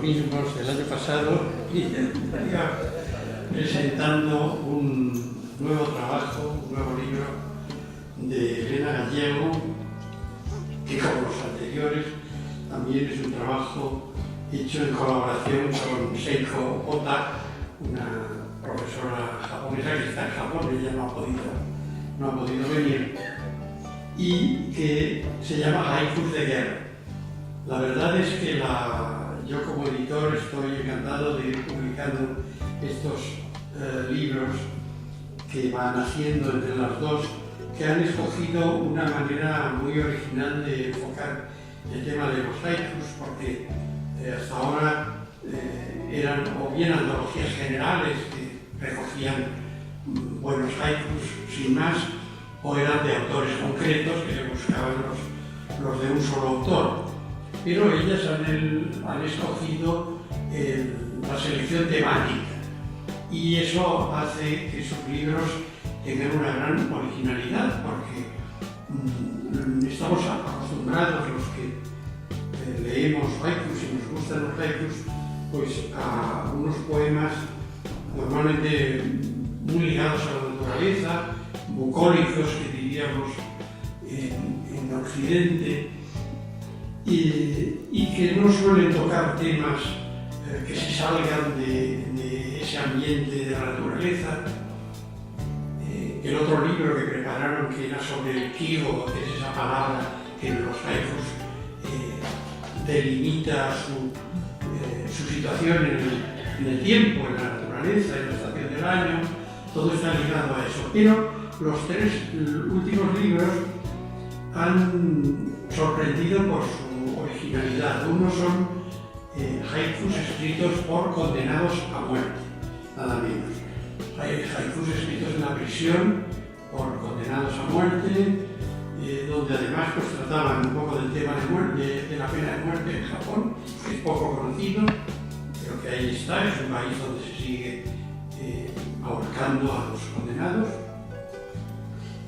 mismos el año pasado y estaría presentando un nuevo trabajo, un nuevo libro de Elena Gallego, que como los anteriores también es un trabajo hecho en colaboración con Seiko Ota, una profesora japonesa que está en Japón, ella no ha podido venir, y que se llama Haikus de Guerra. La verdad es que yo como editor estoy encantado de ir publicando estos libros que van haciendo entre las dos, que han escogido una manera muy original de enfocar el tema de los haikus, porque hasta ahora eran o bien antologías generales que recogían buenos haikus sin más, o eran de autores concretos que se buscaban los de un solo autor. Pero ellas han escogido la selección temática y eso hace que sus libros tengan una gran originalidad, porque estamos acostumbrados los que leemos haikus y nos gustan los haikus, pues a unos poemas normalmente muy ligados a la naturaleza, bucólicos que diríamos en Occidente, y que no suelen tocar temas que se salgan de ese ambiente de la naturaleza. El otro libro que prepararon, que era sobre el kigo, que es esa palabra que en los haikus delimita su situación en el tiempo, en la naturaleza, en la estación del año, todo está ligado a eso. Pero los tres últimos libros han sorprendido por su originalidad. Uno son haikus escritos por condenados a muerte, nada menos. Haikus escritos en la prisión por condenados a muerte, donde además pues, trataban un poco del tema de la pena de muerte en Japón, que es poco conocido, pero que ahí está, es un país donde se sigue ahorcando a los condenados.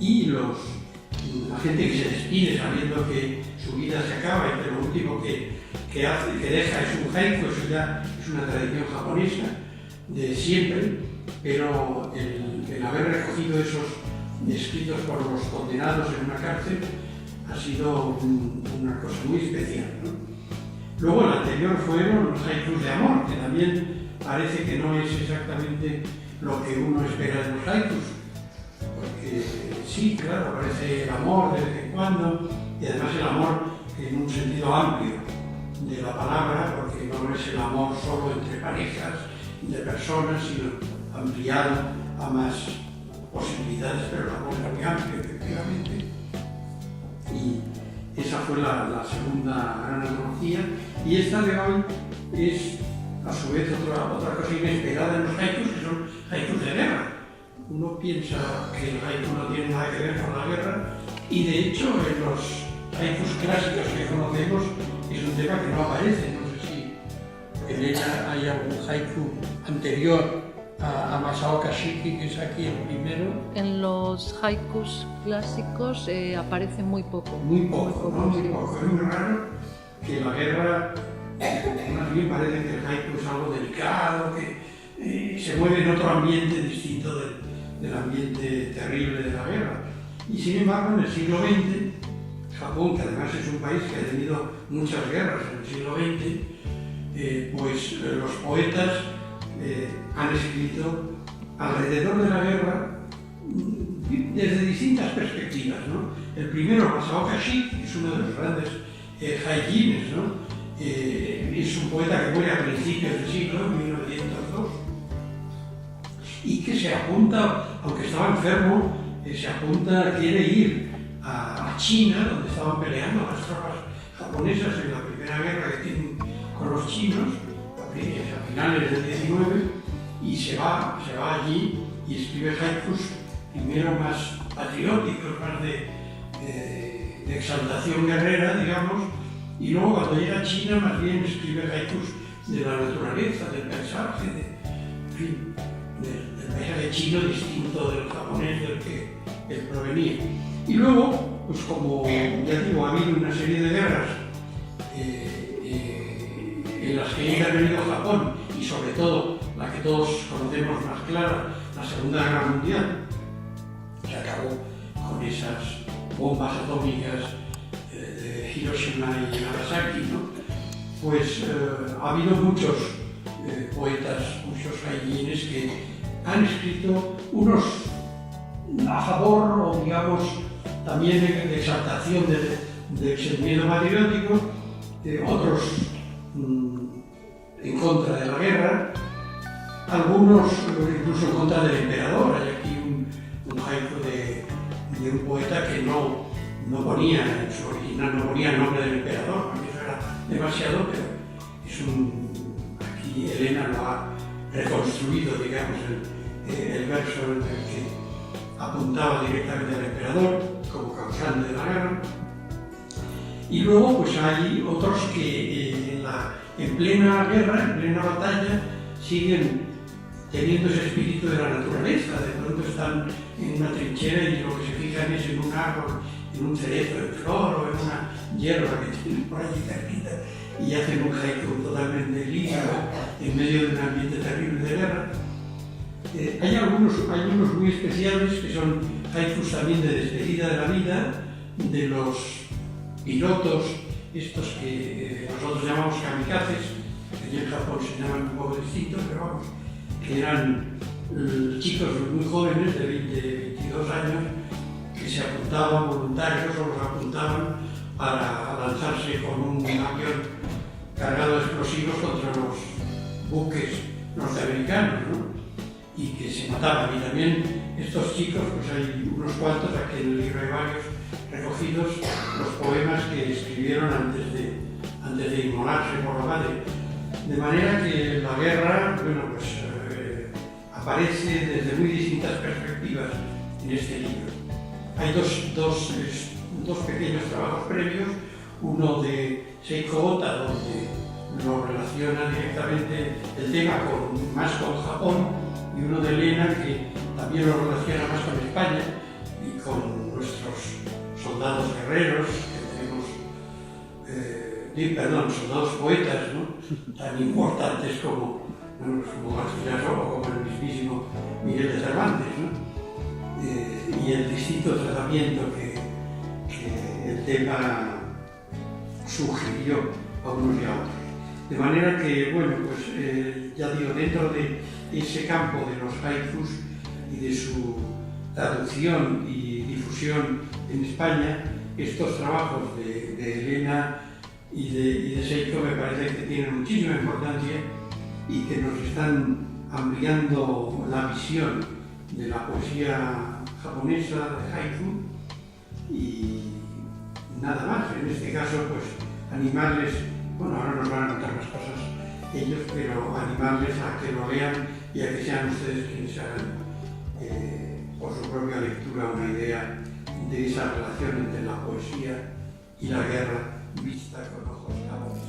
Y la gente que se despide sabiendo que su vida se acaba y que lo último que deja es un haiku, eso ya es una tradición japonesa de siempre, pero el haber recogido esos escritos por los condenados en una cárcel ha sido una cosa muy especial, ¿no? Luego el anterior fueron los haikus de amor, que también parece que no es exactamente lo que uno espera de los haikus, porque sí, claro, aparece el amor de vez en cuando, y además el amor en un sentido amplio de la palabra, porque no es el amor solo entre parejas de personas, sino ampliado a más posibilidades, pero el amor es muy amplio, efectivamente. Y esa fue la segunda gran antología, y esta de hoy es a su vez otra cosa inesperada en los haikus, que son haikus de guerra. Uno piensa que el haiku no tiene nada que ver con la guerra, y de hecho en los haikus clásicos que conocemos es un tema que no aparece. No sé si en ella hay algún haiku anterior a Masao Kashiki, que es aquí el primero. En los haikus clásicos aparece muy poco. Muy poco, ¿no? Muy poco. Es muy raro que la guerra, más bien parece que el haiku es algo delicado, que se mueve en otro ambiente distinto del ambiente terrible de la guerra. Y sin embargo, en el siglo XX, Japón, que además es un país que ha tenido muchas guerras en el siglo XX, pues los poetas han escrito alrededor de la guerra desde distintas perspectivas, ¿no? El primero, Masao Kashiki, que es uno de los grandes haikines, ¿no? Es un poeta que muere a principios del siglo, en 1902, y que se apunta, aunque estaba enfermo, quiere ir a China, donde estaban peleando las tropas japonesas en la primera guerra que tienen con los chinos, a finales del 19, y se va allí y escribe haikus primero más patrióticos, más de exaltación guerrera, digamos, y luego cuando llega a China más bien escribe haikus de la naturaleza, del paisaje, del paisaje chino distinto del japonés del que él provenía. Y luego, pues como ya digo, ha habido una serie de guerras en las que ha intervenido Japón, y sobre todo la que todos conocemos más clara, la Segunda Guerra Mundial, que acabó con esas bombas atómicas de Hiroshima y Nagasaki, ¿no? Pues ha habido muchos poetas, muchos gaijines que han escrito unos a favor o digamos también de exaltación del sentimiento patriótico, otros en contra de la guerra, algunos incluso en contra del emperador. Hay aquí un haiku de un poeta que no ponía en su original, no ponía el nombre del emperador, porque eso era demasiado, pero aquí Elena lo ha reconstruido, digamos, el verso en el que apuntaba directamente al emperador como causante de la guerra. Y luego pues hay otros que en plena guerra, en plena batalla, siguen teniendo ese espíritu de la naturaleza. De pronto están en una trinchera y lo que se fijan es en un árbol, en un cerezo en flor o en una hierba que tienen por allí cerquita, y hacen un haiku totalmente lírico en medio de un ambiente terrible de guerra. Hay algunos muy especiales que son haikus también de despedida de la vida, de los pilotos, estos que nosotros llamamos kamikazes, que allí en Japón se llaman un poco distintos, pero vamos, que eran chicos muy jóvenes de 20, 22 años que se apuntaban voluntarios o los apuntaban para lanzarse con un avión cargado de explosivos contra los buques norteamericanos, ¿no? Y que se mataban. Y también estos chicos, pues hay unos cuantos, aquí en el libro hay varios recogidos, los poemas que escribieron antes de inmolarse por la madre. De manera que la guerra, bueno, pues aparece desde muy distintas perspectivas en este libro. Hay dos pequeños trabajos previos, uno de Seiko Ota, donde lo relaciona directamente el tema más con Japón, y uno de Elena, que también lo relaciona más con España y con nuestros soldados guerreros, que tenemos, soldados poetas, ¿no? Tan importantes como Garcilaso o como el mismísimo Miguel de Cervantes, ¿no? Y el distinto tratamiento que el tema sugirió a unos y a otros. De manera que, bueno, pues ya digo, dentro de ese campo de los haikus y de su traducción y difusión en España, estos trabajos de Elena y de Seiko me parece que tienen muchísima importancia y que nos están ampliando la visión de la poesía japonesa de haiku. Y nada más, en este caso pues animarles, bueno, ahora nos van a contar las cosas ellos, pero animarles a que lo lean y a que sean ustedes quienes hagan por su propia lectura una idea de esa relación entre la poesía y la guerra vista con ojos japoneses.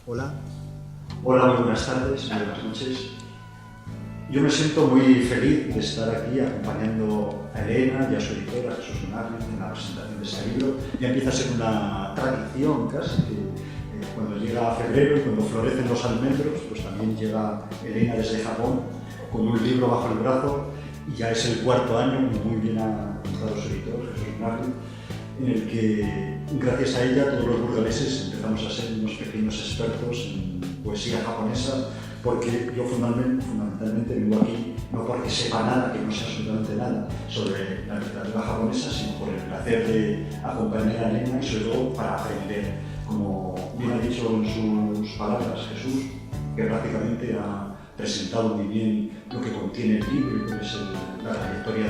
Hola. Hola, muy buenas tardes, muy buenas noches. Yo me siento muy feliz de estar aquí acompañando a Elena y a su editora, Jesús Lunardi, en la presentación de este libro. Ya empieza a ser una tradición casi, que cuando llega febrero y cuando florecen los almendros, pues también llega Elena desde Japón con un libro bajo el brazo, y ya es el cuarto año, muy bien ha contado su editor, Jesús Lunardi, en el que, gracias a ella, todos los burgaleses empezamos a ser unos pequeños expertos en poesía japonesa, porque yo fundamentalmente vengo aquí no porque sepa nada, que no sé absolutamente nada sobre la literatura japonesa, sino por el placer de acompañar a Elena y sobre todo para aprender. Como bien ha dicho en sus palabras Jesús, que prácticamente ha presentado muy bien lo que contiene el libro y lo que es la trayectoria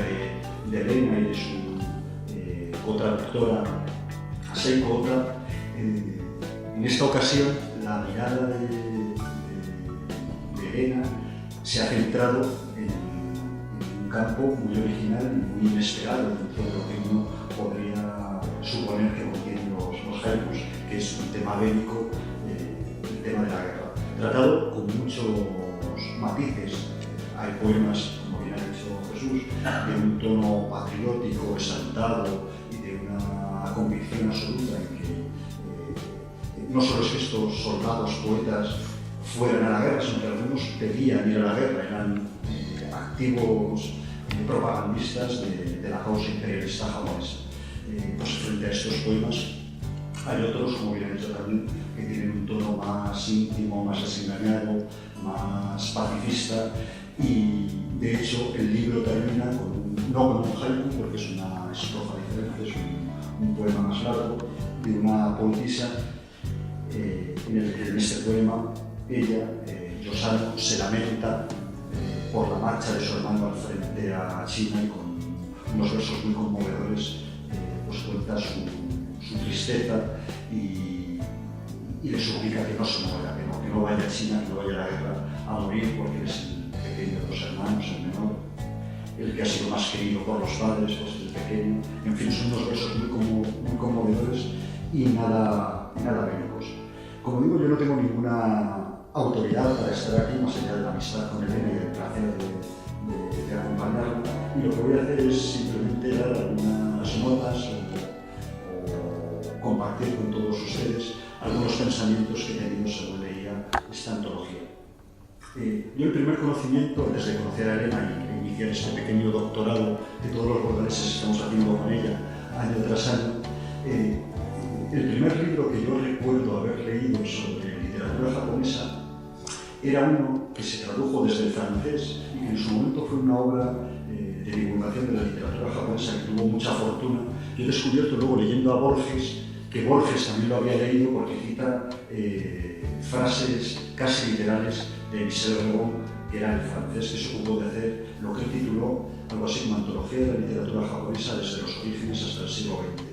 de Elena y de su cotraductora Seiko Ota. En esta ocasión, la mirada de Elena se ha centrado en un campo muy original y muy inesperado dentro de lo que uno podría suponer que contienen los haikus, que es un tema bélico, el tema de la guerra, tratado con muchos matices. hay poemas, como bien ha dicho Jesús, de un tono patriótico, exaltado y de una convicción absoluta en que no solo es que estos soldados, poetas, fueran a la guerra, sino que algunos pedían ir a la guerra, eran activos propagandistas de la causa imperialista japonesa. Pues frente a estos poemas hay otros, como bien he dicho también, que tienen un tono más íntimo, más desengañado, más pacifista, y de hecho el libro termina no con un haiku, porque es una estrofa diferente, es un poema más largo de una poetisa, en el que en este poema ella, Yosano, se lamenta por la marcha de su hermano al frente a China, y con unos versos muy conmovedores pues cuenta su tristeza y le suplica que no se muera, que no vaya a China, que no vaya a la guerra a morir, porque es el pequeño de los hermanos, el menor, el que ha sido más querido por los padres, pues el pequeño. En fin, son unos versos muy conmovedores y nada bélicos. Como digo, yo no tengo ninguna autoridad para estar aquí, más allá de la amistad con Elena y del placer de acompañarla, y lo que voy a hacer es simplemente dar algunas notas o compartir con todos ustedes algunos pensamientos que he tenido según leía esta antología. Yo el primer conocimiento, antes de conocer a Elena y iniciar este pequeño doctorado de todos los bordaneses que estamos haciendo con ella año tras año, el primer libro que yo recuerdo haber leído sobre literatura japonesa era uno que se tradujo desde el francés y que en su momento fue una obra de divulgación de la literatura japonesa que tuvo mucha fortuna. Yo he descubierto luego, leyendo a Borges, que Borges también lo había leído porque cita frases casi literales de Michel Rebon, que era el francés que se ocupó de hacer lo que él tituló algo así como Antología de la literatura japonesa desde los orígenes hasta el siglo XX.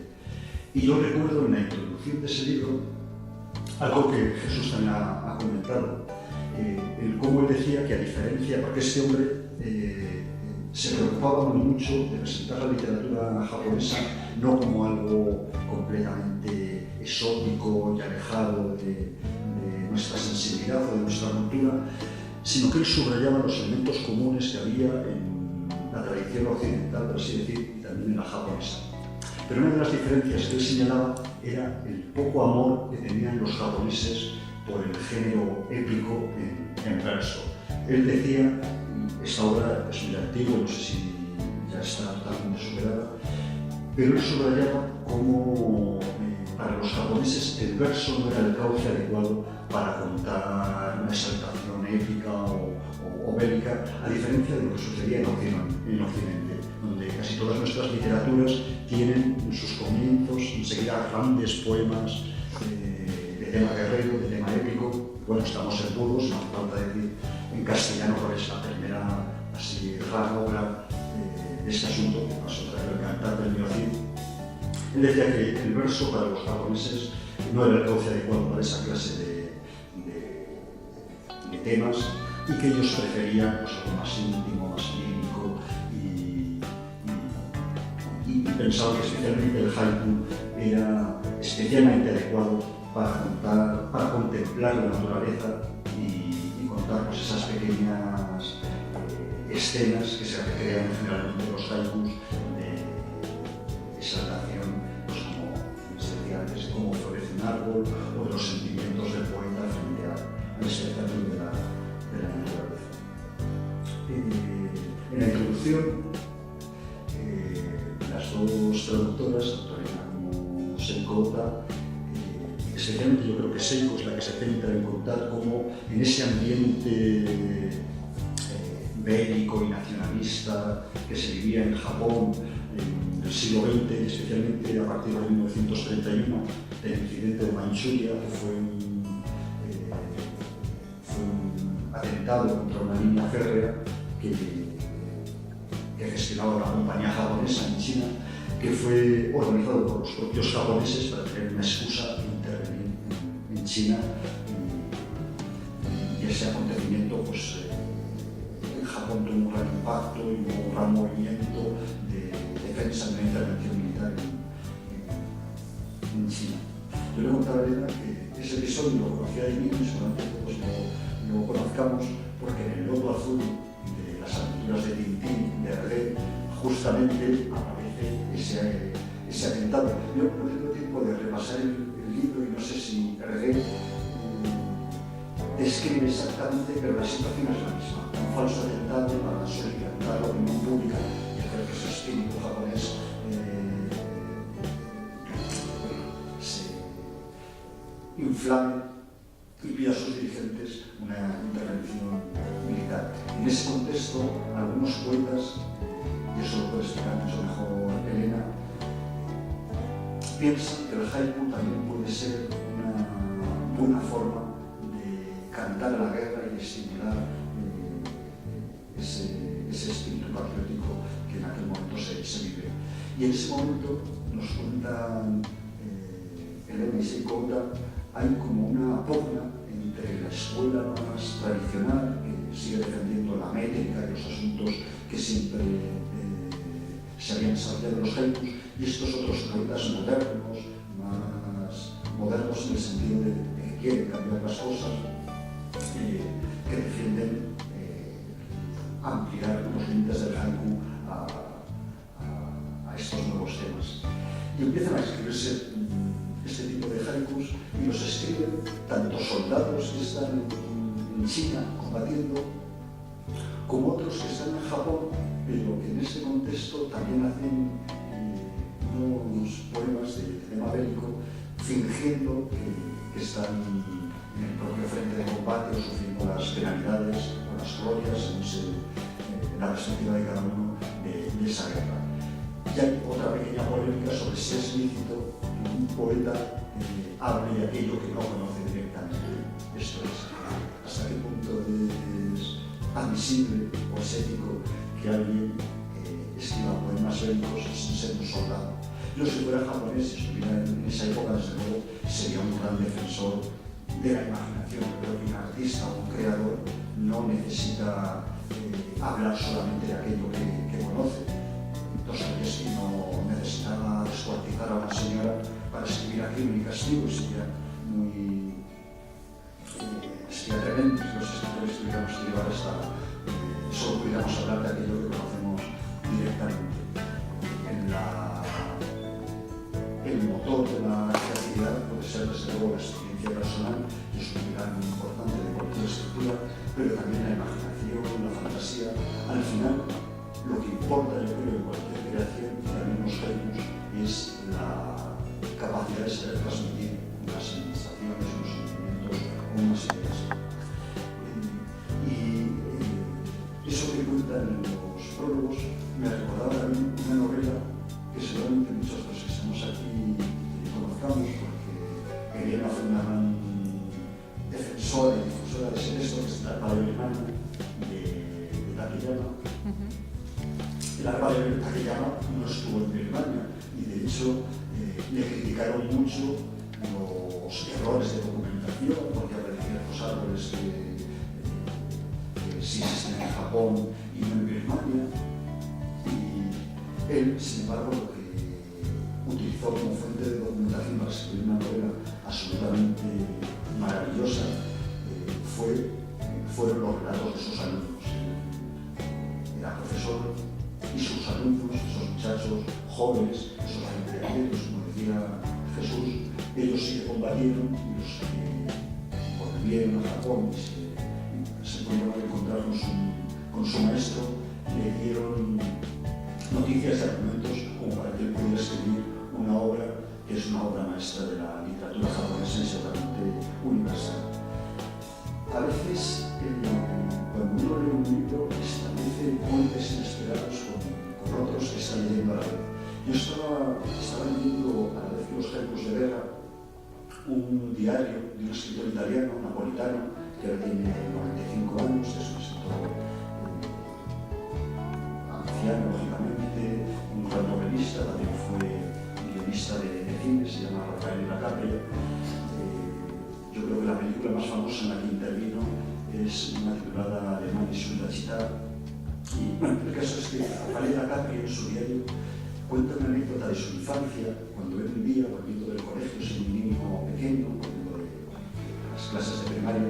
Y yo recuerdo en la introducción de ese libro algo que Jesús también ha comentado, el cómo él decía que, a diferencia, porque este hombre se preocupaba muy mucho de presentar la literatura japonesa no como algo completamente exótico y alejado de nuestra sensibilidad o de nuestra cultura, sino que él subrayaba los elementos comunes que había en la tradición occidental, por así decir, y también en la japonesa. Pero una de las diferencias que él señalaba era el poco amor que tenían los japoneses por el género épico en verso. Él decía, esta obra es muy antigua, no sé si ya está totalmente superada, pero él subrayaba cómo para los japoneses el verso no era el cauce adecuado para contar una exaltación épica o bélica, a diferencia de lo que sucedía en Occidente, donde casi todas nuestras literaturas tienen en sus comienzos enseguida grandes poemas de tema guerrero, de tema épico. Bueno, estamos en todos, no hace falta decir en castellano cuál es la primera así rara obra de este asunto, que pasó a el Cantar del Mio Cid. Él decía que el verso para los japoneses no era el cauce adecuado para esa clase de temas, y que ellos preferían pues, algo más íntimo, más lírico, y pensaban que especialmente el haiku era especialmente adecuado para contemplar la naturaleza y contar pues, esas pequeñas escenas que se recrean generalmente en los haikus de exaltación, pues como decía antes, de cómo florece un árbol o de los sentimientos del poeta frente al espectáculo de la naturaleza. En la introducción, las dos traductoras, tanto Elena como Seiko Ota, especialmente yo creo que Seiko es la que se centra en contar cómo en ese ambiente bélico y nacionalista que se vivía en Japón en el siglo XX, especialmente a partir de 1931, del incidente de Manchuria, que fue un atentado contra una línea férrea que gestionaba la compañía japonesa en China, que fue organizado por los propios japoneses para tener una excusa de intervenir en China, y ese acontecimiento pues, en Japón tuvo un gran impacto y hubo un gran movimiento de defensa de una intervención militar en China. Yo le contaba a Elena que ese episodio lo conocía de niño y seguramente pues, lo conozcamos porque en El Loto Azul de las aventuras de Tintín, de Hergé, justamente aparece ese atentado. Yo no tengo tiempo de repasar el libro y no sé si Hergé describe exactamente, pero la situación es la misma. Un falso atentado para solidarizar la opinión pública y hacer que ese espíritu japonés se inflame y pida a sus dirigentes una intervención militar. En ese contexto, algunos poetas, y eso lo puede explicar mucho mejor Elena, piensan que el haiku también puede ser una buena forma cantar a la guerra y estimular ese espíritu patriótico que en aquel momento se vive. Y en ese momento nos cuentan Elena y Seiko, hay como una pugna entre la escuela más tradicional, que sigue defendiendo la métrica y los asuntos que siempre se habían desarrollado en los haikus, y estos otros poetas modernos, más modernos en el sentido de que quieren cambiar las cosas, que defienden ampliar los límites del haiku a estos nuevos temas. Y empiezan a escribirse este tipo de haikus y los escriben tanto soldados que están en China combatiendo como otros que están en Japón, pero que en este contexto también hacen unos poemas de tema bélico fingiendo que están en el propio frente de combate o sufriendo las penalidades o las glorias en la perspectiva de cada uno de esa guerra. Y hay otra pequeña polémica sobre si es lícito que un poeta hable de aquello que no conoce directamente. Esto es, hasta qué punto es admisible o es ético que alguien escriba poemas bélicos sin ser un soldado. Yo, si fuera japonés y estuviera en esa época, desde luego, sería un gran defensor de la imaginación. Creo que un artista o un creador no necesita hablar solamente de aquello que conoce. Dostoyevski no necesitaba descuartizar a una señora para escribir a Crimen y Castigo, y sería tremendo si los escritores tuviéramos que llevar solo pudiéramos hablar de aquello que conocemos directamente. El motor de la creatividad puede ser, desde luego, la experiencia personal, que es un pilar muy importante de cualquier escritura, pero también la imaginación, la fantasía. Al final, lo que importa, yo creo, en cualquier creación, y también los haikus, es la capacidad de saber transmitir unas sensaciones, unos sentimientos o unas ideas. Y eso que cuentan en los prólogos me recordaba también una novela que seguramente muchos de los que estamos aquí conozcamos, porque Elena fue una gran defensora y difusora de ese texto, que es La Arpa de Birmania, de Takeyama. La Arpa de Takeyama no estuvo en Birmania y de hecho le criticaron mucho los errores de documentación, porque había ciertos árboles que sí existen en Japón y no en Birmania. Y él, sin embargo, lo que utilizó como fuente de documentación para escribir una novela absolutamente maravillosa fueron los relatos de sus alumnos. Era profesor y sus alumnos, esos muchachos jóvenes, esos veinteañeros, como decía Jesús, ellos sí que combatieron, y los que volvieron a Japón y se pudieron encontrar con su maestro, le dieron noticias y argumentos como para que él pudiera escribir una obra que es una obra maestra de la literatura japonesa y seguramente universal. A veces, cuando uno lee un libro, establece puentes inesperados con otros que está leyendo a la vez. Yo estaba leyendo a la vez que los haikus de Vega, un diario de un escritor italiano, napolitano, que ahora tiene 95 años, es un escritor anciano, lógicamente, un gran novelista, también fue guionista de cine, se llama Rafael Lacapria. Yo creo que la película más famosa en la que intervino es una titulada Alemania y su Chita. Y bueno, el caso es que Rafael Lacapria en su diario cuenta una anécdota de su infancia, cuando él vivía, volviendo del colegio, siendo un niño pequeño, volviendo de las clases de primaria.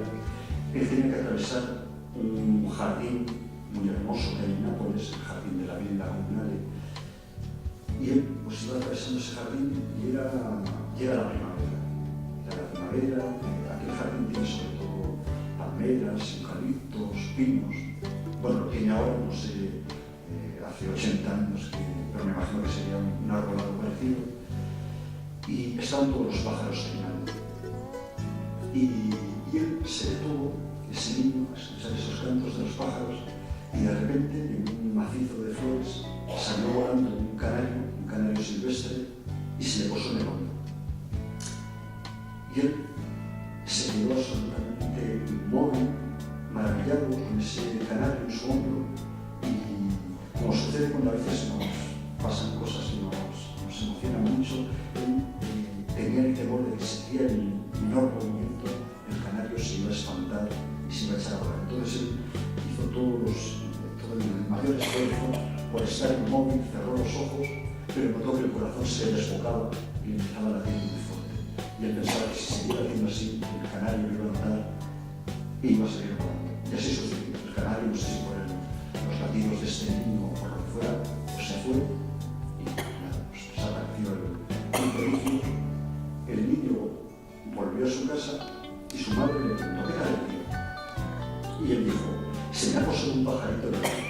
Él tenía que atravesar un jardín muy hermoso que hay en Nápoles, el Jardín de la Villa Comunale. Y él pues iba atravesando ese jardín y era la primavera. Era la primavera, aquel jardín tiene sobre todo palmeras, eucaliptos, pinos. Bueno, lo tiene ahora, no sé, hace 80 años, pero me imagino que sería un arbolado parecido. Y estaban todos los pájaros terminando. Y él se detuvo, ese niño, a escuchar esos cantos de los pájaros, y de repente, en un macizo de flores, salió volando un canario silvestre, y se le posó en el hombro. Y él se quedó absolutamente inmóvil, maravillado con ese canario en su hombro, y como sucede cuando a veces nos pasan cosas que nos emocionan mucho, él tenía el temor de que sentía el menor movimiento, el canario se iba a espantar y se iba a echar a volar. Entonces él hizo todo el mayor esfuerzo por estar inmóvil, cerró los ojos, pero notó que el corazón se desbocaba y empezaba a latir muy fuerte. Y él pensaba que si seguía haciendo así, el canario iba a notar y iba a salir volando. Y así sucedió. El canario, no sé si por los latidos de este niño o por lo que fuera, pues se fue y nada, pues desapareció el prodigio. El niño volvió a su casa y su madre le preguntó qué era el tío. Y él dijo, se me ha posado un pajarito en el ojo.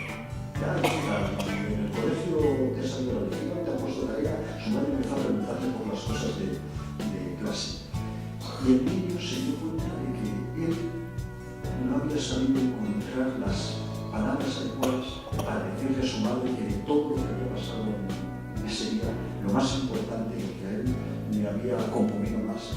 Ya, en el colegio te ha salido la lección, te ha puesto tarea. Su madre empezó a preguntarle por las cosas de clase. Y el niño se dio cuenta de que él no había sabido encontrar las palabras adecuadas para decirle a su madre que de todo lo que había pasado en ese día, lo más importante y lo que a él le había conmovido más,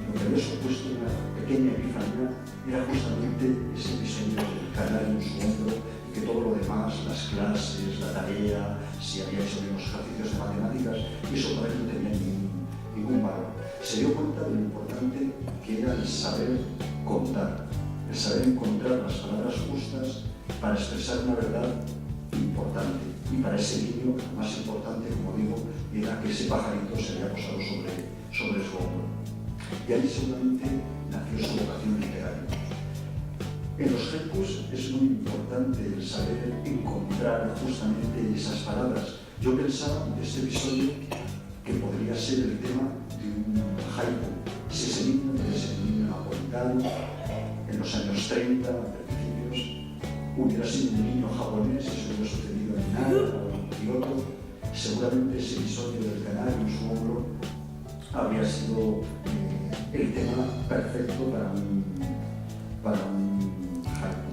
lo que había supuesto una pequeña epifanía, era justamente ese episodio del canario en su hombro, y que todo lo demás, las clases, la tarea, si había hecho bien los ejercicios de matemáticas, eso para él no tenía ningún valor. Se dio cuenta de lo importante que era el saber contar, el saber encontrar las palabras justas para expresar una verdad importante. Y para ese niño, lo más importante, como digo, era que ese pajarito se había posado sobre su hombro. Y ahí seguramente nació su vocación literaria. En los haikus es muy importante el saber encontrar justamente esas palabras. Yo pensaba en este episodio que podría ser el tema de un haiku. Si ese niño napolitano, en los años 30, principios, hubiera sido un niño japonés, eso hubiera sucedido en Nara o en Kioto, seguramente ese episodio del canario en su hombro habría sido el tema perfecto para un haiku.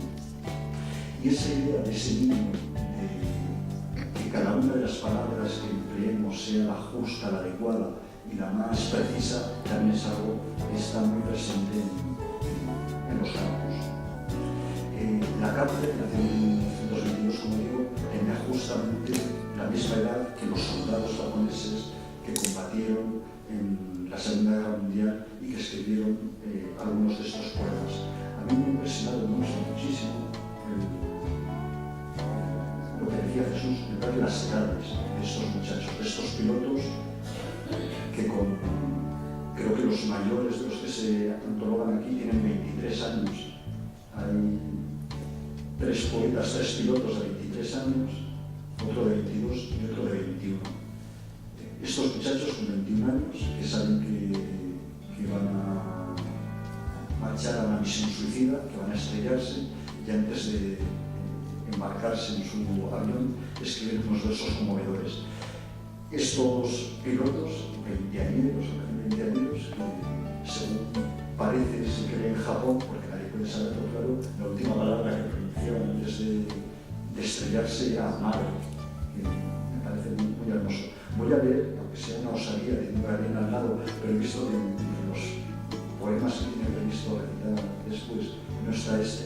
Y esa idea de ese niño, de que cada una de las palabras que empleemos sea la justa, la adecuada y la más precisa, también es algo que está muy presente en los haikus. La Capre, que nació en 1922, como digo, tenía justamente la misma edad que los soldados japoneses que combatieron en la Segunda Guerra Mundial y que escribieron algunos de estos poemas. A mí me ha impresionado muchísimo lo que decía Jesús, de las edades de estos muchachos, de estos pilotos que creo que los mayores de los que se antologan aquí tienen 23 años. Hay 3 poetas, 3 pilotos de 23 años, otro de 22 y otro de 21. Estos muchachos con 21 años que saben que van a marchar a una misión suicida, que van a estrellarse, y antes de embarcarse en su avión escriben unos versos conmovedores. Estos pilotos, 20añeros, que según parece se creen en Japón, porque nadie puede saberlo claro, la última palabra que pronunciaban antes de estrellarse era madre, que me parece muy hermoso. Voy a leer, aunque sea una osadía, tengo a alguien al lado, pero he visto que en los poemas que tiene previsto recitar después no está este.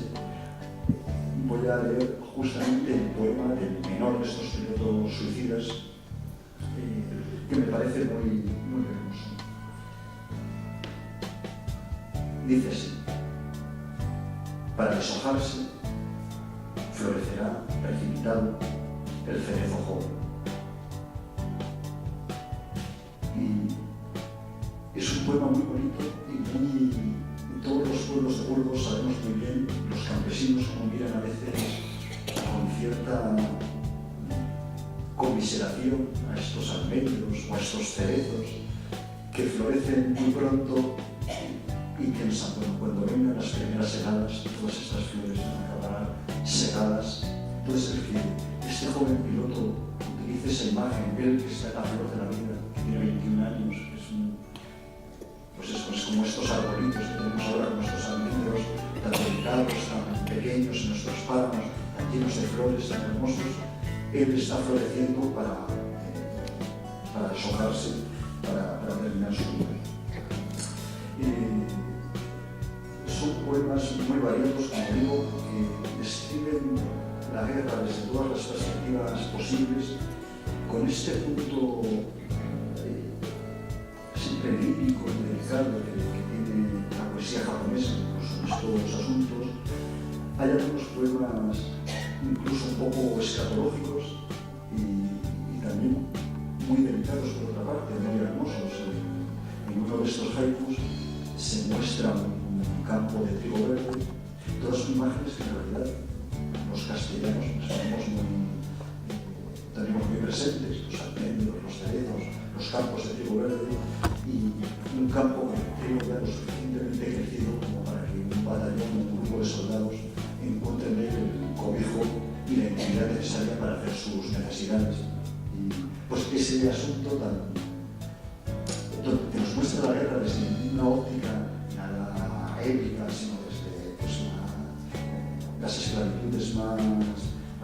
Voy a leer justamente el poema del menor de estos pilotos suicidas, que me parece muy hermoso. Dice así: para deshojarse, florecerá precipitado el cerezo joven. Y es un poema muy bonito y todos los pueblos de Burgos sabemos muy bien, los campesinos como miran a veces con cierta conmiseración a estos almendros o a estos cerezos que florecen muy pronto y piensan, bueno, cuando vengan las primeras heladas, todas estas flores van a acabar segadas. Puede ser que este joven piloto utilice esa imagen, él que está en la flor de la vida, que tiene 21 años, pues eso, es como estos arbolitos que tenemos ahora, con nuestros almendros tan delicados, tan pequeños en nuestros páramos, tan llenos de flores, tan hermosos. Él está floreciendo para deshojarse, para terminar su vida. Son poemas muy variados, como digo, que describen la guerra desde todas las perspectivas posibles, con este punto siempre lírico y delicado que tiene la poesía japonesa, incluso en estos asuntos. Hay algunos poemas incluso un poco escatológicos y también muy delicados por otra parte, muy hermosos. En uno de estos haikus se muestra un campo de trigo verde. Todas son imágenes que en realidad los castellanos tenemos muy presentes, los almendros, los cerezos, los campos de trigo verde, y un campo con trigo ya lo suficientemente crecido como para que un batallón, un grupo de soldados encuentren en él el cobijo y la intimidad necesaria para hacer sus necesidades. Y pues ese asunto que nos muestra la guerra desde una óptica nada épica, sino desde pues, las esclavitudes más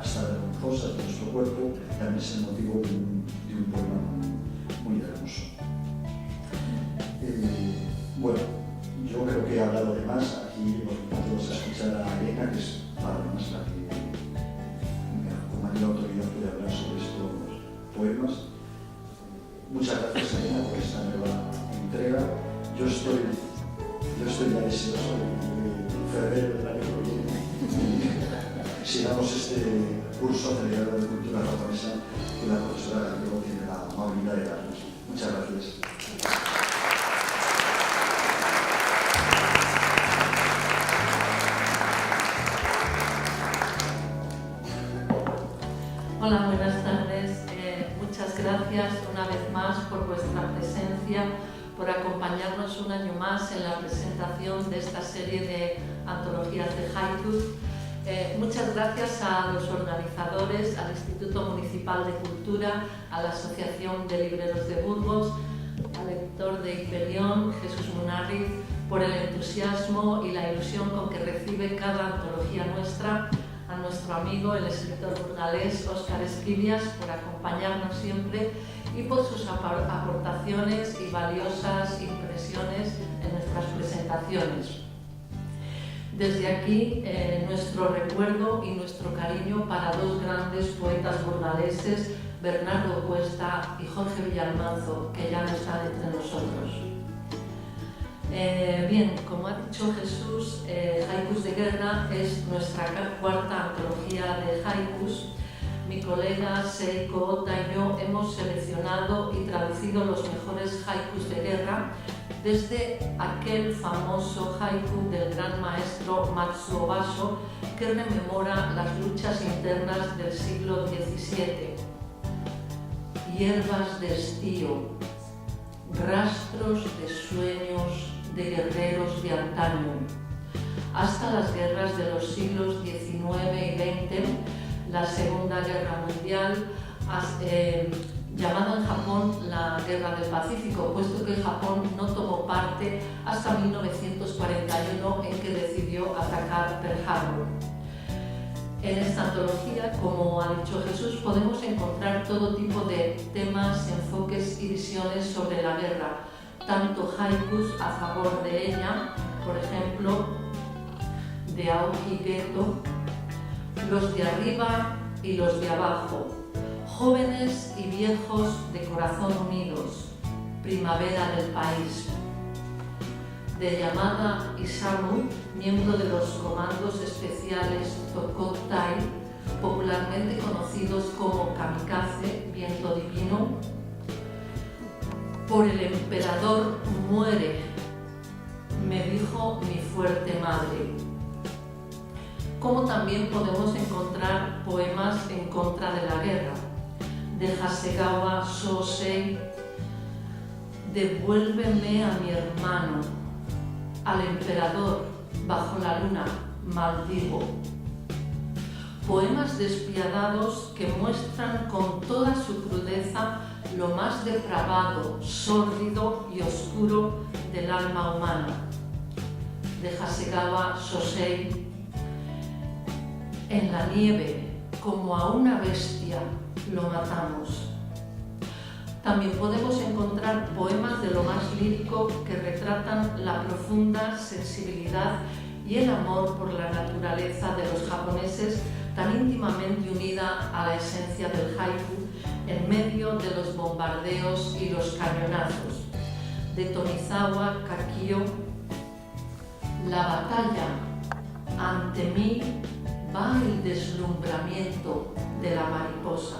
hasta vergonzosas de nuestro cuerpo, también es el motivo de un poema muy hermoso. Bueno, yo creo que he hablado de más. Aquí los invitamos a escuchar a Elena, que es además la que con mayor autoridad puede hablar sobre estos poemas. Muchas gracias, Elena, por esta nueva entrega. Yo estoy ya deseoso de febrero del año que viene sigamos este curso acelerado de cultura japonesa que la profesora Gallego tiene la amabilidad de darnos. Muchas gracias. Hola, buenas tardes. Muchas gracias una vez más por vuestra presencia, por acompañarnos un año más en la presentación de esta serie de antologías de haikus. Muchas gracias a los organizadores, al Instituto Municipal de Cultura, a la Asociación de Libreros de Burgos, al editor de Hyperion, Jesús Munarriz, por el entusiasmo y la ilusión con que recibe cada antología nuestra, a nuestro amigo, el escritor burgalés Óscar Esquivias, por acompañarnos siempre y por sus aportaciones y valiosas impresiones en nuestras presentaciones. Desde aquí, nuestro recuerdo y nuestro cariño para dos grandes poetas burgaleses, Bernardo Cuesta y Jorge Villalmanzo, que ya no están entre nosotros. Bien, como ha dicho Jesús, Haikus de Guerra es nuestra cuarta antología de haikus. Mi colega Seiko Ota y yo hemos seleccionado y traducido los mejores haikus de guerra desde aquel famoso haiku del gran maestro Matsuo Basho que rememora las luchas internas del siglo XVII. Hierbas de estío, rastros de sueños de guerreros de antaño, hasta las guerras de los siglos XIX y XX, la Segunda Guerra Mundial, llamada en Japón la Guerra del Pacífico, puesto que Japón no tomó parte hasta 1941, en que decidió atacar Pearl Harbor. En esta antología, como ha dicho Jesús, podemos encontrar todo tipo de temas, enfoques y visiones sobre la guerra, tanto haikus a favor de ella, por ejemplo, de Aoki Geto, los de arriba y los de abajo, jóvenes y viejos de corazón unidos, primavera del país, de Yamada Isamu, miembro de los comandos especiales Tokotai, popularmente conocidos como Kamikaze, viento divino. Por el emperador muere, me dijo mi fuerte madre. como también podemos encontrar poemas en contra de la guerra, de Hasegawa Sosei, devuélveme a mi hermano, al emperador, bajo la luna, maldigo. Poemas despiadados que muestran con toda su crudeza lo más depravado, sórdido y oscuro del alma humana. De Hasegawa Sosei, en la nieve, como a una bestia, lo matamos. También podemos encontrar poemas de lo más lírico que retratan la profunda sensibilidad y el amor por la naturaleza de los japoneses, tan íntimamente unida a la esencia del haiku en medio de los bombardeos y los cañonazos. De Tonizawa Kakio, la batalla, ante mí va el deslumbramiento de la mariposa.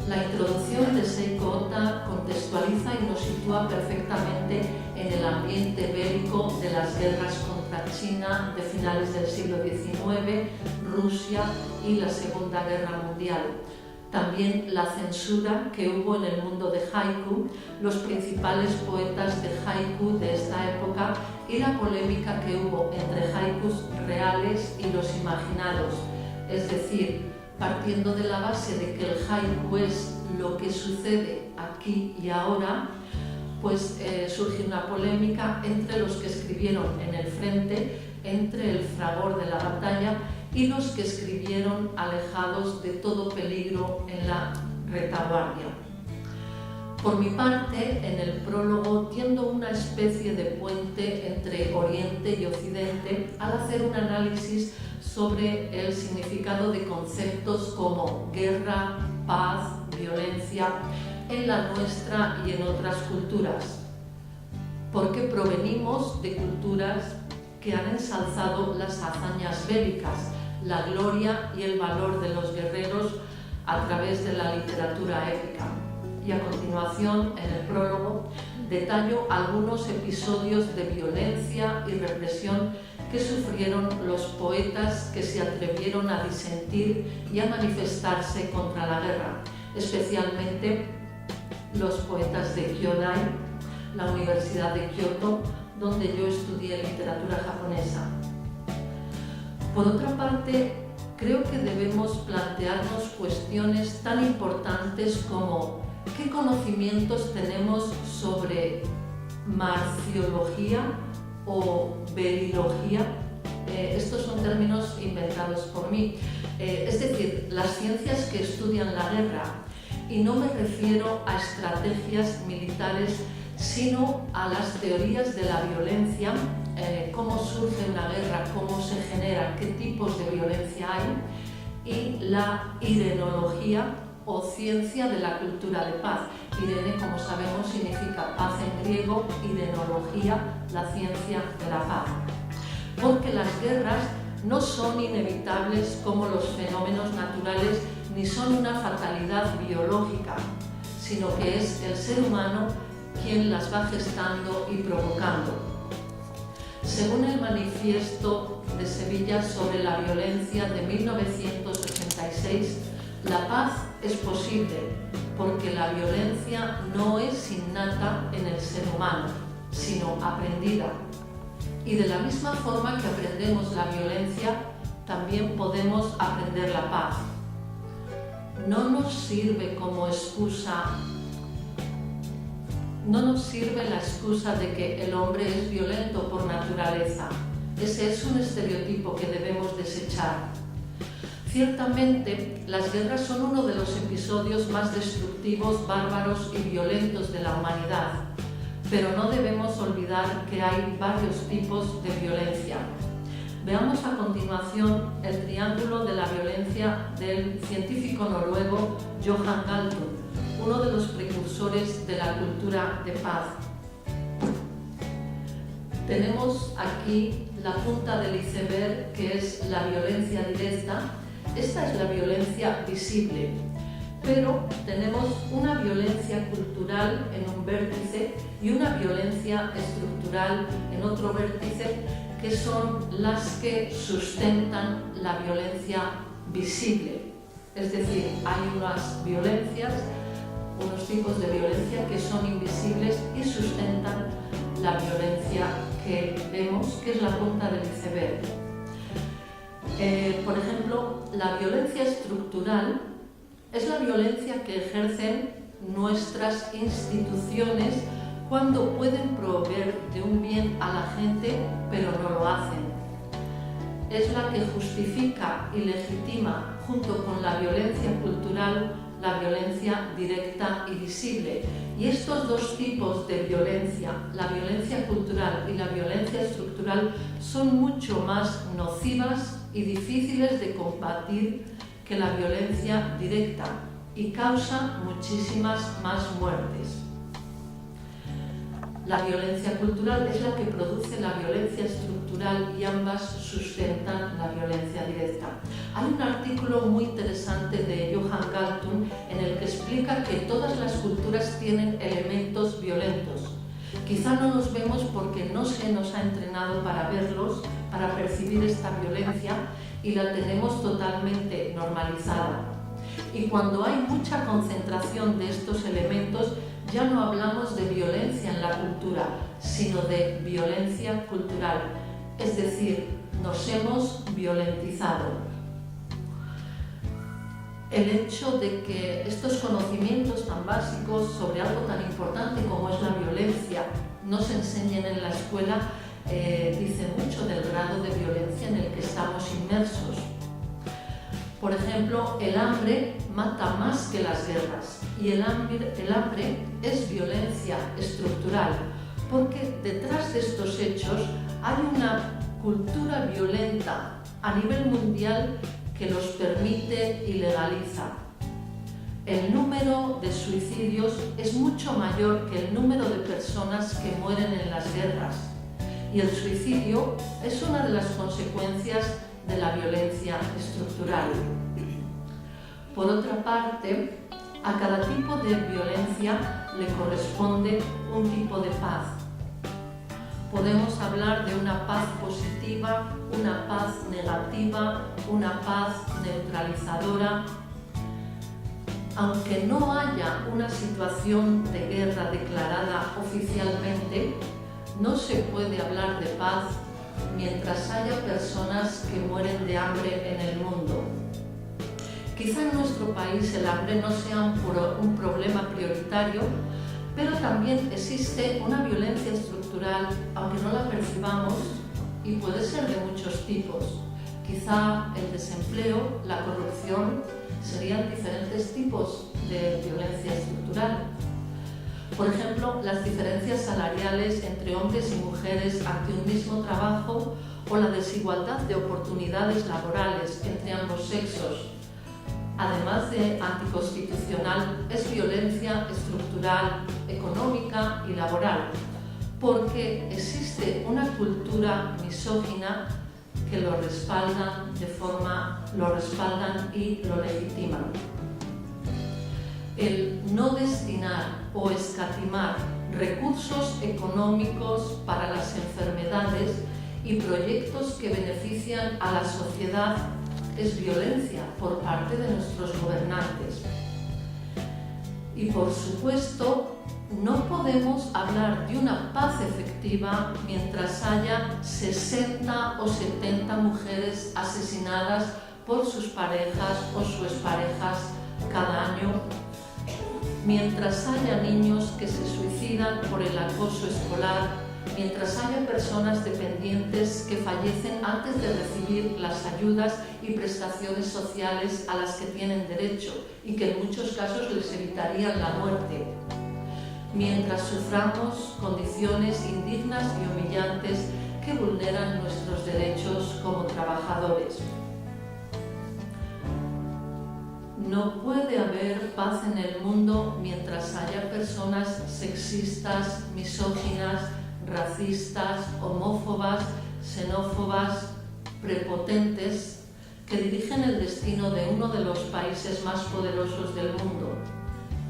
La introducción de Seiko Ota contextualiza y nos sitúa perfectamente en el ambiente bélico de las guerras contra China de finales del siglo XIX, Rusia y la Segunda Guerra Mundial. También la censura que hubo en el mundo de haiku, los principales poetas de haiku de esta época y la polémica que hubo entre haikus reales y los imaginados, es decir, partiendo de la base de que el haiku es lo que sucede aquí y ahora, pues surge una polémica entre los que escribieron en el frente, entre el fragor de la batalla y los que escribieron alejados de todo peligro en la retaguardia. Por mi parte, en el prólogo tiendo una especie de puente entre Oriente y Occidente al hacer un análisis sobre el significado de conceptos como guerra, paz, violencia en la nuestra y en otras culturas, porque provenimos de culturas que han ensalzado las hazañas bélicas, la gloria y el valor de los guerreros a través de la literatura épica. Y a continuación, en el prólogo, detallo algunos episodios de violencia y represión que sufrieron los poetas que se atrevieron a disentir y a manifestarse contra la guerra, especialmente los poetas de Kyodai, la Universidad de Kioto, donde yo estudié literatura japonesa. Por otra parte, creo que debemos plantearnos cuestiones tan importantes como ¿qué conocimientos tenemos sobre marciología o belilogía? Estos son términos inventados por mí. Es decir, las ciencias que estudian la guerra, y no me refiero a estrategias militares, sino a las teorías de la violencia, cómo surge una guerra, cómo se genera, qué tipos de violencia hay, y la irenología o ciencia de la cultura de paz. Irene, como sabemos, significa paz en griego, irenología, la ciencia de la paz. Porque las guerras no son inevitables como los fenómenos naturales, ni son una fatalidad biológica, sino que es el ser humano quien las va gestando y provocando. Según el Manifiesto de Sevilla sobre la violencia de 1986, la paz es posible porque la violencia no es innata en el ser humano, sino aprendida. Y de la misma forma que aprendemos la violencia, también podemos aprender la paz. No nos sirve como excusa, no nos sirve la excusa de que el hombre es violento por naturaleza. Ese es un estereotipo que debemos desechar. Ciertamente, las guerras son uno de los episodios más destructivos, bárbaros y violentos de la humanidad, pero no debemos olvidar que hay varios tipos de violencia. Veamos a continuación el triángulo de la violencia del científico noruego Johan Galtung, uno de los precursores de la cultura de paz. Tenemos aquí la punta del iceberg, que es la violencia directa. Esta es la violencia visible, pero tenemos una violencia cultural en un vértice y una violencia estructural en otro vértice que son las que sustentan la violencia visible. Es decir, hay unas violencias, unos tipos de violencia que son invisibles y sustentan la violencia que vemos, que es la punta del iceberg. Por ejemplo, la violencia estructural es la violencia que ejercen nuestras instituciones cuando pueden proveer de un bien a la gente, pero no lo hacen. Es la que justifica y legitima, junto con la violencia cultural, la violencia directa y visible. Y estos dos tipos de violencia, la violencia cultural y la violencia estructural, son mucho más nocivas y difíciles de combatir que la violencia directa y causa muchísimas más muertes. La violencia cultural es la que produce la violencia estructural y ambas sustentan la violencia directa. Hay un artículo muy interesante de Johan Galtung en el que explica que todas las culturas tienen elementos violentos. Quizá no los vemos porque no se nos ha entrenado para verlos, para percibir esta violencia, y la tenemos totalmente normalizada. Y cuando hay mucha concentración de estos elementos, ya no hablamos de violencia en la cultura, sino de violencia cultural. Es decir, nos hemos violentizado. El hecho de que estos conocimientos tan básicos sobre algo tan importante como es la violencia no se enseñen en la escuela dice mucho del grado de violencia en el que estamos inmersos. Por ejemplo, el hambre mata más que las guerras y el hambre es violencia estructural, porque detrás de estos hechos hay una cultura violenta a nivel mundial que los permite y legaliza. El número de suicidios es mucho mayor que el número de personas que mueren en las guerras, y el suicidio es una de las consecuencias de la violencia estructural. Por otra parte, a cada tipo de violencia le corresponde un tipo de paz. Podemos hablar de una paz positiva, una paz negativa, una paz neutralizadora. Aunque no haya una situación de guerra declarada oficialmente, no se puede hablar de paz mientras haya personas que mueren de hambre en el mundo. Quizá en nuestro país el hambre no sea un problema prioritario, pero también existe una violencia estructural, aunque no la percibamos, y puede ser de muchos tipos. Quizá el desempleo, la corrupción, serían diferentes tipos de violencia estructural. Por ejemplo, las diferencias salariales entre hombres y mujeres ante un mismo trabajo o la desigualdad de oportunidades laborales entre ambos sexos. Además de anticonstitucional, es violencia estructural, económica y laboral, porque existe una cultura misógina que lo respaldan y lo legitiman. El no destinar o escatimar recursos económicos para las enfermedades y proyectos que benefician a la sociedad es violencia por parte de nuestros gobernantes. Y por supuesto, no podemos hablar de una paz efectiva mientras haya 60 o 70 mujeres asesinadas por sus parejas o sus exparejas cada año, mientras haya niños que se suicidan por el acoso escolar, mientras haya personas dependientes que fallecen antes de recibir las ayudas y prestaciones sociales a las que tienen derecho y que en muchos casos les evitarían la muerte, mientras suframos condiciones indignas y humillantes que vulneran nuestros derechos como trabajadores. No puede haber paz en el mundo mientras haya personas sexistas, misóginas, racistas, homófobas, xenófobas, prepotentes, que dirigen el destino de uno de los países más poderosos del mundo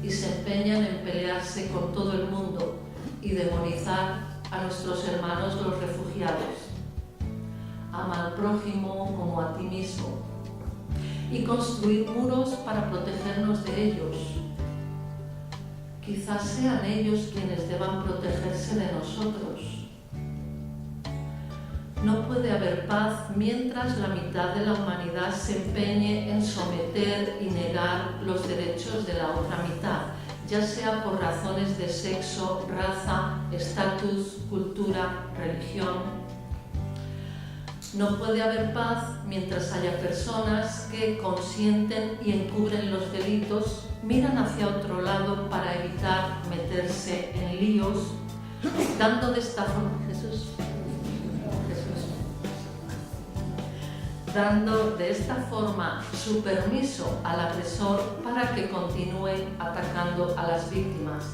y se empeñan en pelearse con todo el mundo y demonizar a nuestros hermanos los refugiados. prójimo como a ti mismo y construir muros para protegernos de ellos. Quizás sean ellos quienes deban protegerse de nosotros. No puede haber paz mientras la mitad de la humanidad se empeñe en someter y negar los derechos de la otra mitad, ya sea por razones de sexo, raza, estatus, cultura, religión. No puede haber paz mientras haya personas que consienten y encubren los delitos, miran hacia otro lado para evitar meterse en líos, dando de esta forma, dando de esta forma su permiso al agresor para que continúe atacando a las víctimas.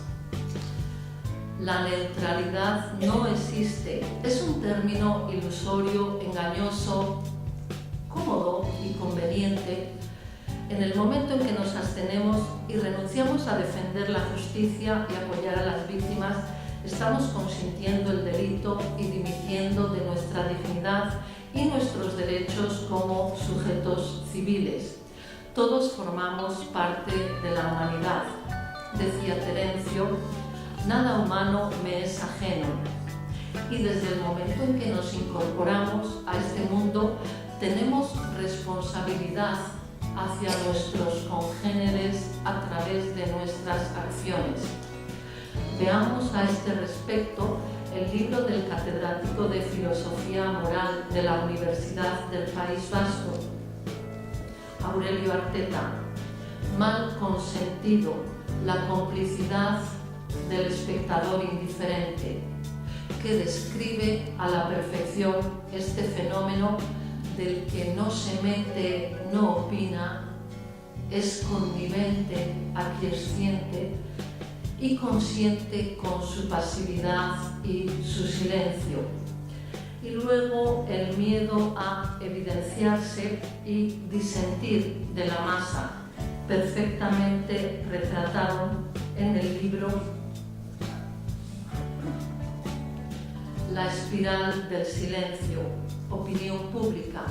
La neutralidad no existe, es un término ilusorio, engañoso, cómodo y conveniente. En el momento en que nos abstenemos y renunciamos a defender la justicia y apoyar a las víctimas, estamos consintiendo el delito y dimitiendo de nuestra dignidad y nuestros derechos como sujetos civiles. Todos formamos parte de la humanidad. Decía Terencio, nada humano me es ajeno. Y desde el momento en que nos incorporamos a este mundo, tenemos responsabilidad hacia nuestros congéneres a través de nuestras acciones. Veamos a este respecto el libro del catedrático de Filosofía Moral de la Universidad del País Vasco, Aurelio Arteta, Mal consentido, la complicidad del espectador indiferente, que describe a la perfección este fenómeno del que no se mete, no opina, es connivente, aquiesciente y consiente con su pasividad y su silencio. Y luego el miedo a evidenciarse y disentir de la masa, perfectamente retratado en el libro La espiral del silencio, opinión pública,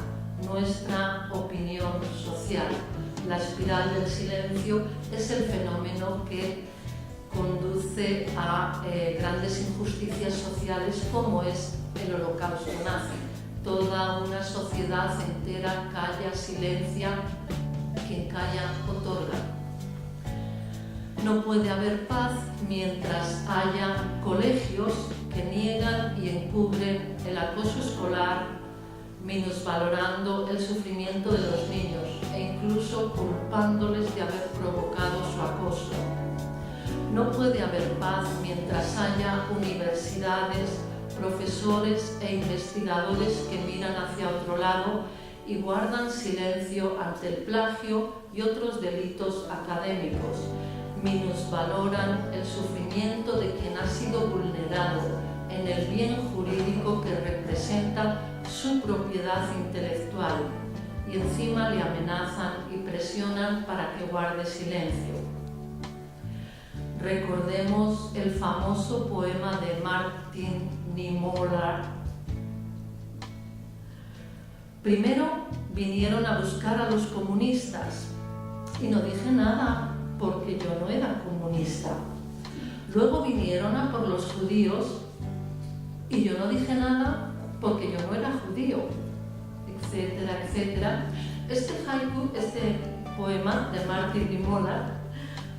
nuestra opinión social. La espiral del silencio es el fenómeno que conduce a grandes injusticias sociales como es el Holocausto nazi. Toda una sociedad entera calla, silencia, quien calla otorga. No puede haber paz mientras haya colegios que niegan y encubren el acoso escolar, minusvalorando el sufrimiento de los niños e incluso culpándoles de haber provocado su acoso. No puede haber paz mientras haya universidades, profesores e investigadores que miran hacia otro lado y guardan silencio ante el plagio y otros delitos académicos, minusvaloran el sufrimiento de quien ha sido vulnerado en el bien jurídico que representa su propiedad intelectual y encima le amenazan y presionan para que guarde silencio. Recordemos el famoso poema de Martin Niemöller. Primero vinieron a buscar a los comunistas y no dije nada porque yo no era comunista. Luego vinieron a por los judíos y yo no dije nada porque yo no era judío, etcétera, etcétera. Este haiku, este poema de Martin Niemöller,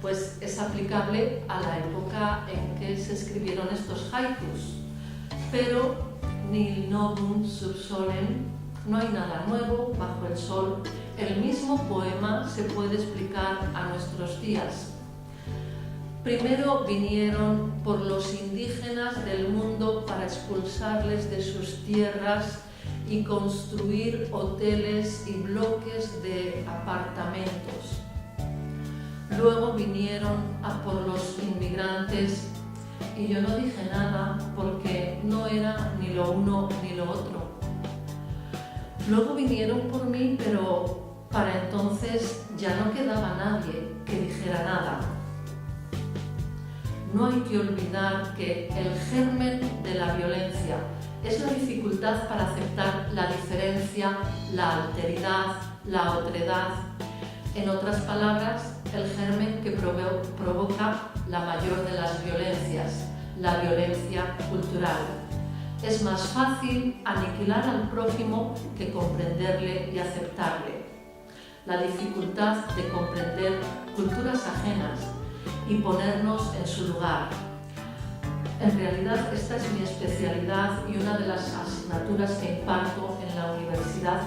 pues es aplicable a la época en que se escribieron estos haikus. Pero nil novum sub solem, no hay nada nuevo bajo el sol. El mismo poema se puede explicar a nuestros días. Primero vinieron por los indígenas del mundo para expulsarles de sus tierras y construir hoteles y bloques de apartamentos. Luego vinieron a por los inmigrantes y yo no dije nada porque no era ni lo uno ni lo otro. Luego vinieron por mí, pero para entonces ya no quedaba nadie que dijera nada. No hay que olvidar que el germen de la violencia es la dificultad para aceptar la diferencia, la alteridad, la otredad. En otras palabras, el germen que provoca la mayor de las violencias, la violencia cultural. Es más fácil aniquilar al prójimo que comprenderle y aceptarle. La dificultad de comprender culturas ajenas y ponernos en su lugar. En realidad, esta es mi especialidad y una de las asignaturas que imparto en la universidad,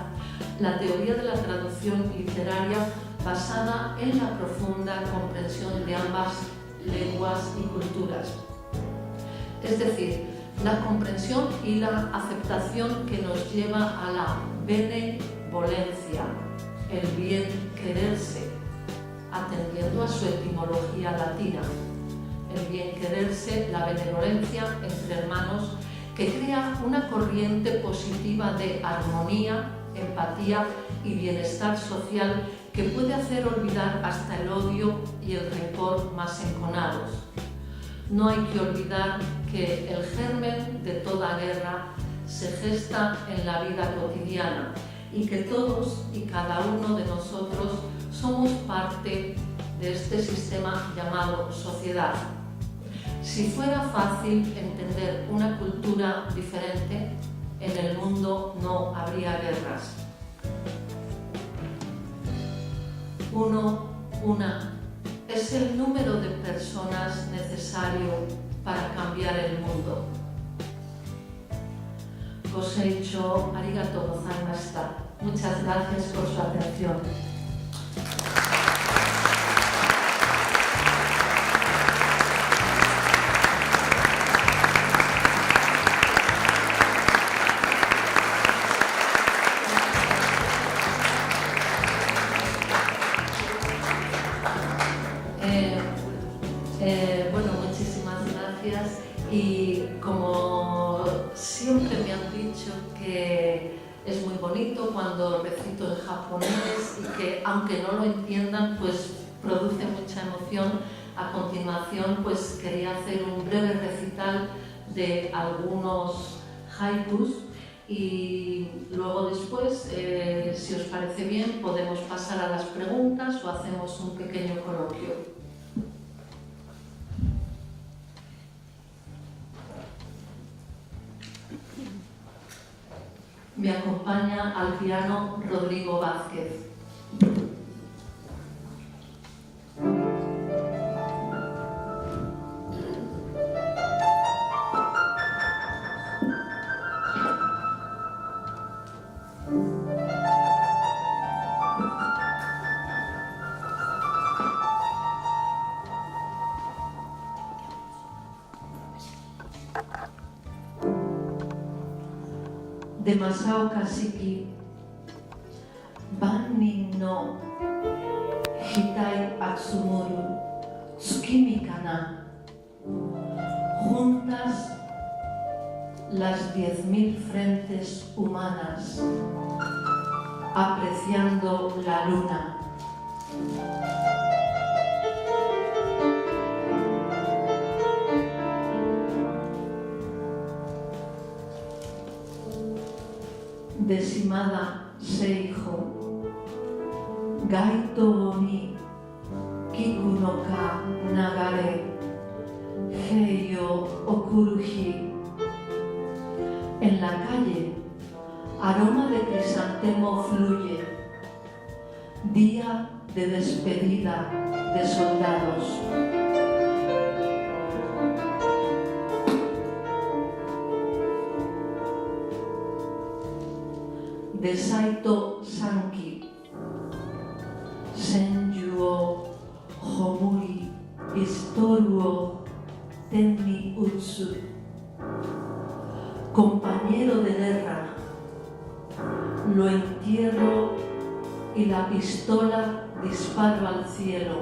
la teoría de la traducción literaria basada en la profunda comprensión de ambas lenguas y culturas. Es decir, la comprensión y la aceptación que nos lleva a la benevolencia, el bien quererse, atendiendo a su etimología latina. El bien quererse, la benevolencia entre hermanos, que crea una corriente positiva de armonía, empatía y bienestar social que puede hacer olvidar hasta el odio y el rencor más enconados. No hay que olvidar que el germen de toda guerra se gesta en la vida cotidiana y que todos y cada uno de nosotros somos parte de este sistema llamado sociedad. Si fuera fácil entender una cultura diferente, en el mundo no habría guerras. Una es el número de personas necesario para cambiar el mundo. Goseicho arigatou gozaimashita. Muchas gracias por su atención. Bueno, muchísimas gracias y como siempre me han dicho que es muy bonito cuando recito en japonés y que aunque no lo entiendan pues produce mucha emoción, a continuación pues quería hacer un breve recital de algunos haikus y luego después, si os parece bien, podemos pasar a las preguntas o hacemos un pequeño coloquio. Me acompaña al piano Rodrigo Vázquez. De Masao Kasiki, Bannin no Hitai Atsumuru Tsukimi kana. Juntas las 10.000 frentes humanas, apreciando la luna. Decimada Seijo, Gaito ni Kiku no ka nagare, Heiyo okuruji. En la calle, aroma de crisantemo fluye, día de despedida de soldados. De Saito Sanki, Senjuo Homuri Istoruo Tenni Utsu. Compañero de guerra, lo entierro y la pistola disparo al cielo.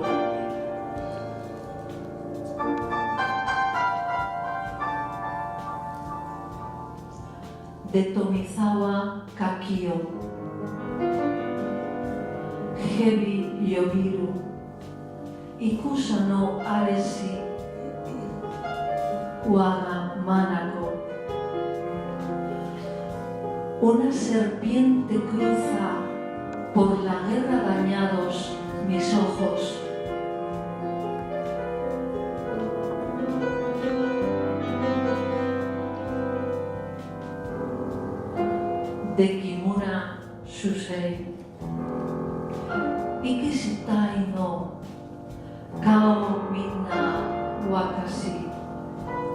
De Tomizawa Kakio, Hebi Yobiru, Ikusa no Aresi, Waga Manako. Una serpiente cruza por la guerra dañados mis ojos. De Kimura Shusei Ikishitai no Kao minna wakasi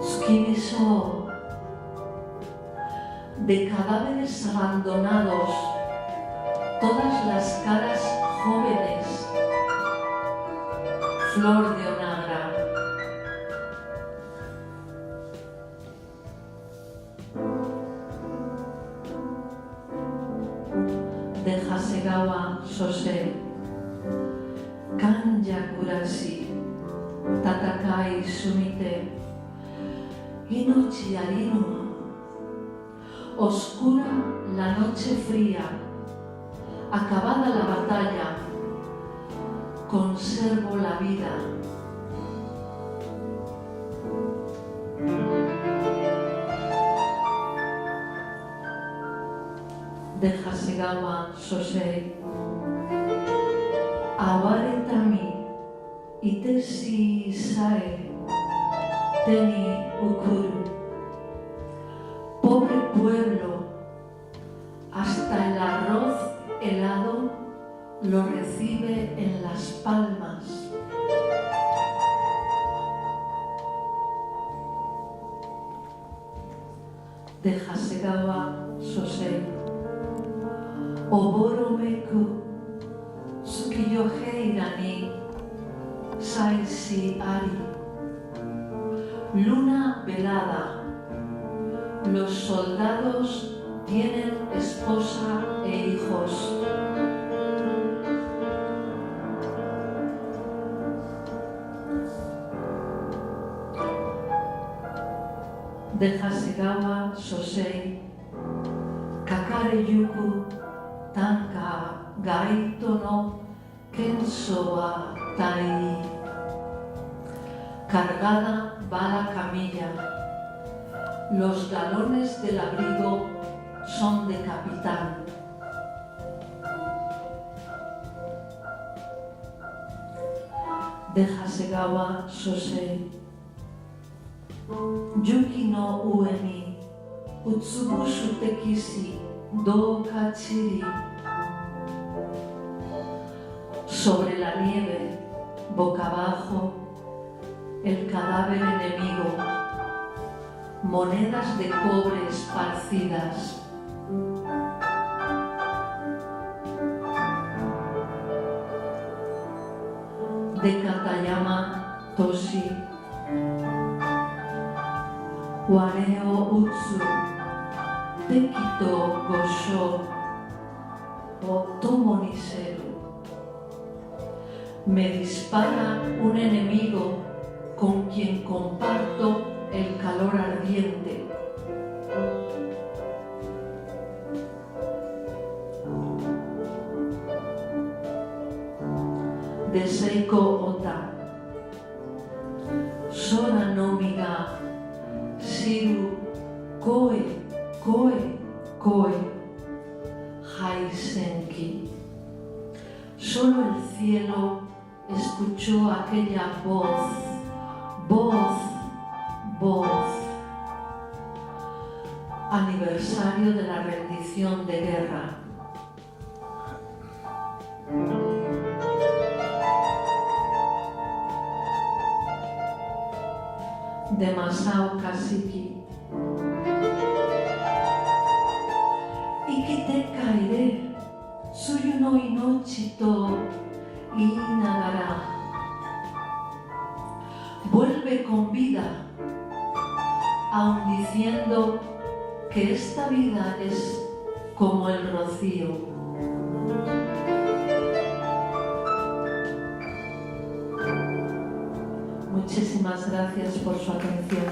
tsukimishou. De cadáveres abandonados, todas las caras jóvenes, flor de onagra. De Hasegawa Sosei, Kanja Kurashi, Tatakai Sumite, Inochi Arinu. Oscura la noche fría, acabada la batalla, conservo la vida. De Hasegawa Sosei, Aware tami, Iteshi sae, Teni ukuru. Pobre pueblo, hasta el arroz helado lo recibe en las palmas. De Hasegawa Sosei, Oboromeku Tsukiyohei ni Saishi Ari. Luna velada. Los soldados tienen esposa e hijos. De Hasegawa Sosei, Kakare yuku tanka gaito no kenso wa tai. Cargada va la camilla. Los galones del abrigo son de capitán. De Hasegawa Sosei, Yuki no ue ni utsubushu tekishi do kachiri. Sobre la nieve, boca abajo, el cadáver enemigo. Monedas de cobre esparcidas. De Katayama Toshi, Wareo Utsu, Tekito Gosho, Otomo Niseru. Me dispara un enemigo con quien comparto el calor ardiente. De Seiko Ota, Sora no miga, Shiru, Koe, Koe, Koe, Haisenki. Solo el cielo escuchó aquella voz, voz, voz. Aniversario de la rendición de guerra. De Masao Kasiki. Ikite kaere, suyu no inochi to inagara. Vuelve con vida, aun diciendo que esta vida es como el rocío. Muchísimas gracias por su atención.